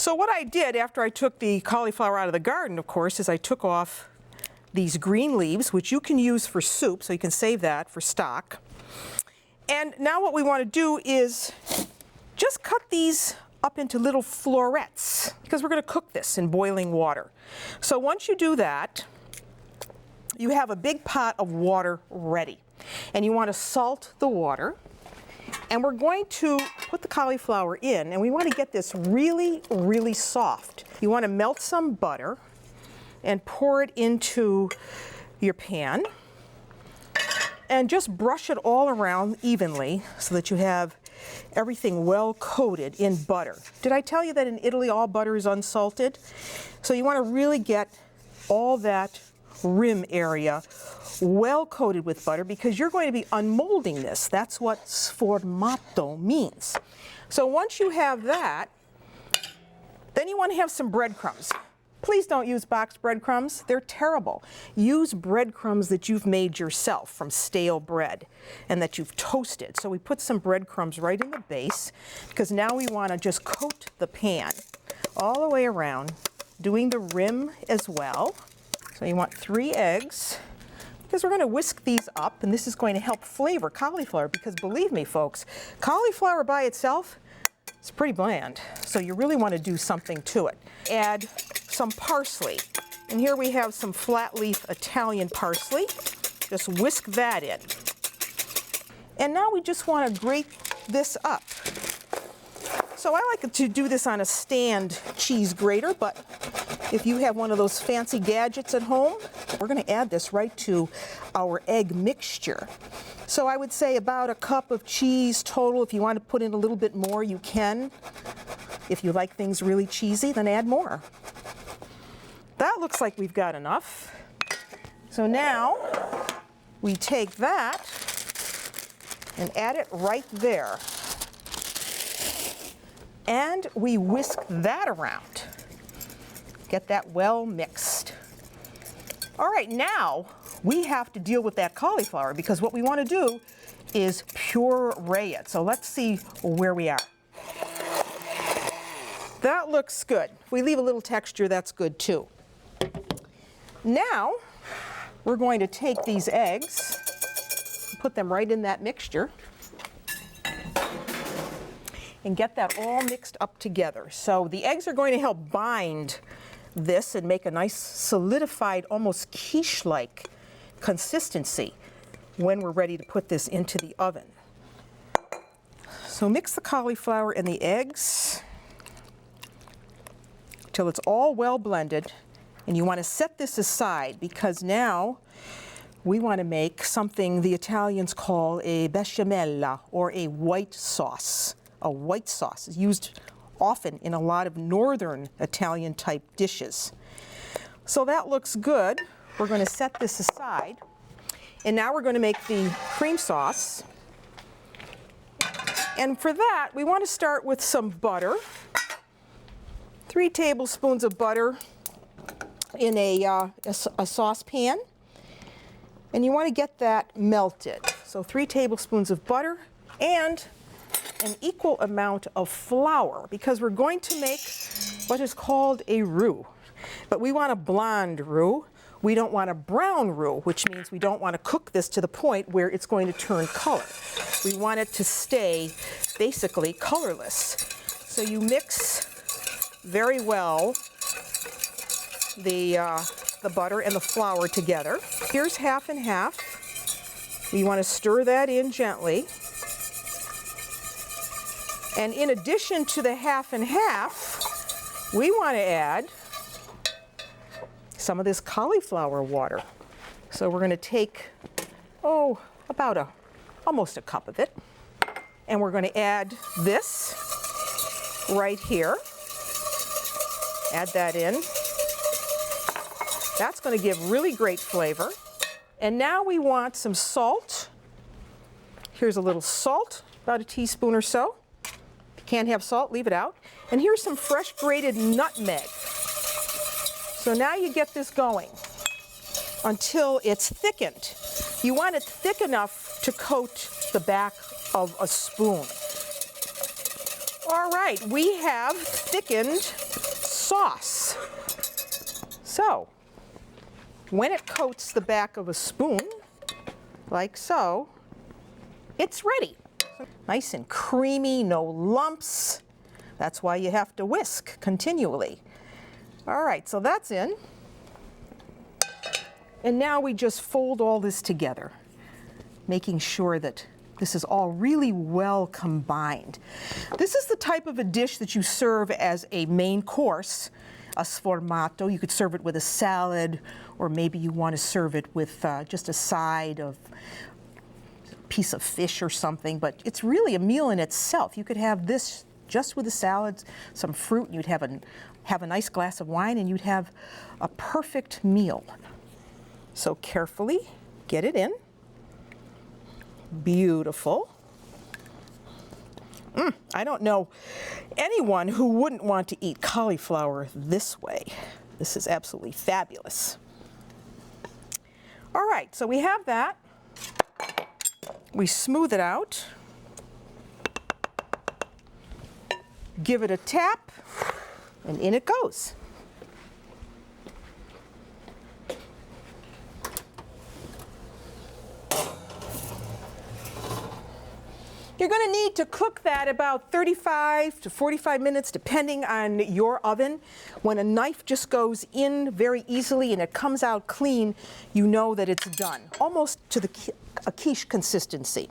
So what I did after I took the cauliflower out of the garden, of course, is I took off these green leaves, which you can use for soup, so you can save that for stock. And now what we want to do is just cut these up into little florets, because we're going to cook this in boiling water. So once you do that, you have a big pot of water ready. And you want to salt the water. And we're going to put the cauliflower in, and we want to get this really, really soft. You want to melt some butter and pour it into your pan. And just brush it all around evenly so that you have everything well coated in butter. Did I tell you that in Italy all butter is unsalted? So you want to really get all that rim area well coated with butter, because you're going to be unmolding this. That's what sformato means. So once you have that, then you want to have some breadcrumbs. Please don't use boxed breadcrumbs. They're terrible. Use breadcrumbs that you've made yourself from stale bread and that you've toasted. So we put some breadcrumbs right in the base, because now we want to just coat the pan all the way around, doing the rim as well. So you want 3 eggs, because we're going to whisk these up, and this is going to help flavor cauliflower, because believe me, folks, cauliflower by itself is pretty bland. So you really want to do something to it. Add some parsley. And here we have some flat leaf Italian parsley. Just whisk that in. And now we just want to grate this up. So I like to do this on a stand cheese grater, but if you have one of those fancy gadgets at home, we're going to add this right to our egg mixture. So I would say about a cup of cheese total. If you want to put in a little bit more, you can. If you like things really cheesy, then add more. That looks like we've got enough. So now we take that and add it right there. And we whisk that around. Get that well mixed. All right, now we have to deal with that cauliflower, because what we want to do is puree it. So let's see where we are. That looks good. If we leave a little texture, that's good too. Now we're going to take these eggs, put them right in that mixture, and get that all mixed up together. So the eggs are going to help bind this and make a nice solidified, almost quiche-like consistency when we're ready to put this into the oven. So mix the cauliflower and the eggs till it's all well blended, and you want to set this aside, because now we want to make something the Italians call a besciamella, or a white sauce. A white sauce is used often in a lot of northern Italian type dishes. So that looks good. We're going to set this aside. And now we're going to make the cream sauce. And for that, we want to start with some butter. 3 tablespoons of butter in a saucepan. And you want to get that melted. So 3 tablespoons of butter and an equal amount of flour, because we're going to make what is called a roux. But we want a blonde roux. We don't want a brown roux, which means we don't want to cook this to the point where it's going to turn color. We want it to stay basically colorless. So you mix very well the butter and the flour together. Here's half and half. We want to stir that in gently. And in addition to the half and half, we want to add some of this cauliflower water. So we're going to take, about almost a cup of it. And we're going to add this right here. Add that in. That's going to give really great flavor. And now we want some salt. Here's a little salt, about a teaspoon or so. Can't have salt, leave it out. And here's some fresh grated nutmeg. So now you get this going until it's thickened. You want it thick enough to coat the back of a spoon. All right, we have thickened sauce. So, when it coats the back of a spoon, like so, it's ready. Nice and creamy, no lumps. That's why you have to whisk continually. All right, so that's in. And now we just fold all this together, making sure that this is all really well combined. This is the type of a dish that you serve as a main course, a sformato. You could serve it with a salad, or maybe you want to serve it with just a side of a piece of fish or something, but it's really a meal in itself. You could have this just with the salads, some fruit, and you'd have a nice glass of wine, and you'd have a perfect meal. So carefully get it in. Beautiful. I don't know anyone who wouldn't want to eat cauliflower this way. This is absolutely fabulous. All right, so we have that. We smooth it out. Give it a tap, and in it goes. You're going to need to cook that about 35 to 45 minutes, depending on your oven. When a knife just goes in very easily and it comes out clean, you know that it's done, almost to a quiche consistency.